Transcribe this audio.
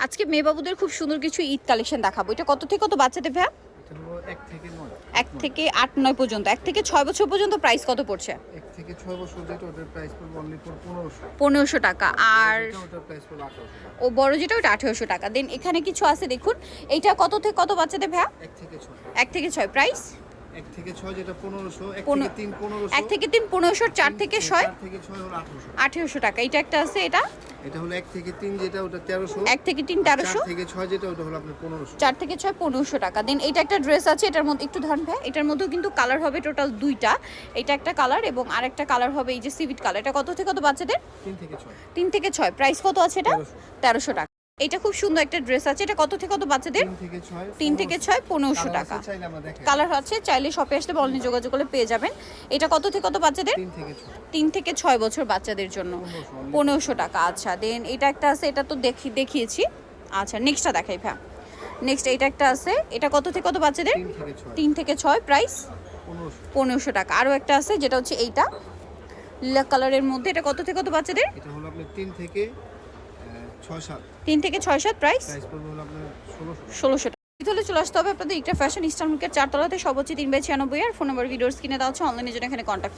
আজকে মেয়েবাবুদের খুব সুন্দর কিছু ঈদ কালেকশন দেখাবো। এটা কত থেকে কত বাচ্চাদের ভাইয়া? এটা হলো 1 থেকে 9 1 থেকে 8 9 পর্যন্ত, 1 থেকে 6 বছর পর্যন্ত প্রাইস কত পড়ছে? 1 থেকে 6 বছর যেটা ওটার প্রাইস পড়বে অনলি ফর 1500 1500 টাকা। আর ওটার প্রাইস পড়বে 1800 টাকা। ও বড় যেটা ওটা 1800 টাকা। দেন এখানে কিছু আছে দেখুন, এইটা কত থেকে কত বাচ্চাদের ভাইয়া? 1 থেকে 6 1 থেকে 6 প্রাইস 1 থেকে 6 যেটা 1500 1 পনেরো- থেকে 3 1500 1 থেকে 3 1500, 4 থেকে 6 4 থেকে 6 হলো 1800 1800 টাকা। এটা একটা আছে, এটা এটা হলো 1 থেকে 3 যেটা ওটা 1300 1 থেকে 3 1300, 4 থেকে 6 যেটা ওটা হলো আপনার 1500 4 থেকে 6 1500 টাকা। দেন এটা একটা ড্রেস আছে, এটার মধ্যে একটু ধরেন ভাই, এটার মধ্যেও কিন্তু কালার হবে টোটাল দুইটা। এটা একটা কালার এবং আরেকটা কালার হবে এই যে সিভিট কালার। এটা কত থেকে কত বাচ্চাদের? 3 থেকে 6 3 থেকে 6 প্রাইস কত আছে এটা? 1300 1300 টাকা। এটা খুব সুন্দর একটা ড্রেস আছে, এটা কত থেকে কত বাচ্চাদের? 3 থেকে 6 3 থেকে 6 1500 টাকা। চাইলে আমরা দেখাই কালার আছে, চাইলে শপে আসলে বলনি যোগাযোগ করলে পেয়ে যাবেন। এটা কত থেকে কত বাচ্চাদের? 3 থেকে 6 3 থেকে 6 বছর বাচ্চাদের জন্য 1500 টাকা। আচ্ছা, দেন এটা একটা আছে, এটা তো দেখিয়েছি। আচ্ছা, নেক্সটটা দেখাই ভাই। নেক্সট এটা একটা আছে, এটা কত থেকে কত বাচ্চাদের? 3 থেকে 6 3 থেকে 6 প্রাইস 1500 1500 টাকা। আরও একটা আছে যেটা হচ্ছে এইটা লিলা কালারের মধ্যে, এটা কত থেকে কত বাচ্চাদের? এটা হলো আপনার 3 থেকে 6 7 3 থেকে 6 7 প্রাইস প্রাইস পড়বে হলো আপনার 1600 1600 টাকা। তাহলে চলে আসতে হবে আপনাদের ইকরা ফ্যাশন ইস্টার্ন মার্কেট 4 তলাতে, সর্বোচ্চ 3/96 আর ফোন নাম্বার ভিডিওস কিনে দেওয়া হচ্ছে, অনলাইনে জন্য এখানে কন্ট্যাক্ট